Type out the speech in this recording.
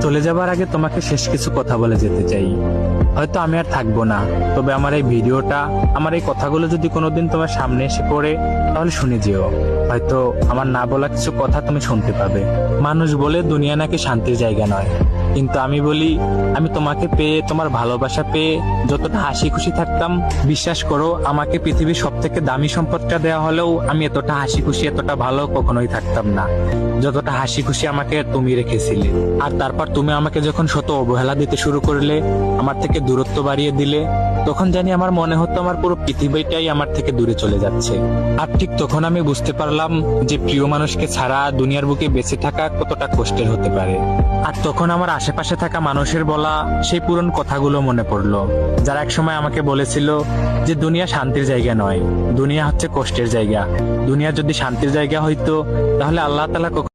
চলে যাবার আগে তোমাকে শেষ কিছু কথা বলে যেতে চাই। হয়তো আমি আর থাকবো না, তবে আমার এই ভিডিওটা, আমার এই কথাগুলো যদি কোনোদিন তোমার সামনে এসে পড়ে, তাহলে শুনে যেও। হয়তো আমার না বলা কিছু কথা তুমি শুনতে পাবে। মানুষ বলে দুনিয়া নাকি শান্তির জায়গা নয়, কিন্তু আমি বলি, আমি তোমাকে পেয়ে, তোমার ভালোবাসা পেয়ে যতটা হাসি খুশি থাকতাম, বিশ্বাস করো আমাকে পৃথিবীর সব থেকে দামি সম্পদটা দেওয়া হলেও আমি এতটা হাসি খুশি, এতটা ভালো কখনোই থাকতাম না যতটা হাসি খুশি আমাকে তুমি রেখেছিলে। আর তারপর তুমি আমাকে যখন শত অবহেলা দিতে শুরু করলে, আমার থেকে দূরত্ব বাড়িয়ে দিলে, তখন জানি আমার মনে হতো আমার পুরো পৃথিবীটাই আমার থেকে দূরে চলে যাচ্ছে। আর ঠিক তখন আমি বুঝতে পারলাম যে প্রিয় মানুষকে ছাড়া দুনিয়ার বুকে বেঁচে থাকা কতটা কষ্টের হতে পারে। আর তখন আমার আশেপাশে থাকা মানুষের বলা সেই পুরনো কথাগুলো মনে পড়লো, যারা একসময় আমাকে বলেছিল যে দুনিয়া শান্তির জায়গা নয়, দুনিয়া হচ্ছে কষ্টের জায়গা। দুনিয়া যদি শান্তির জায়গা হইতো, তাহলে আল্লাহ তাআলা কখনো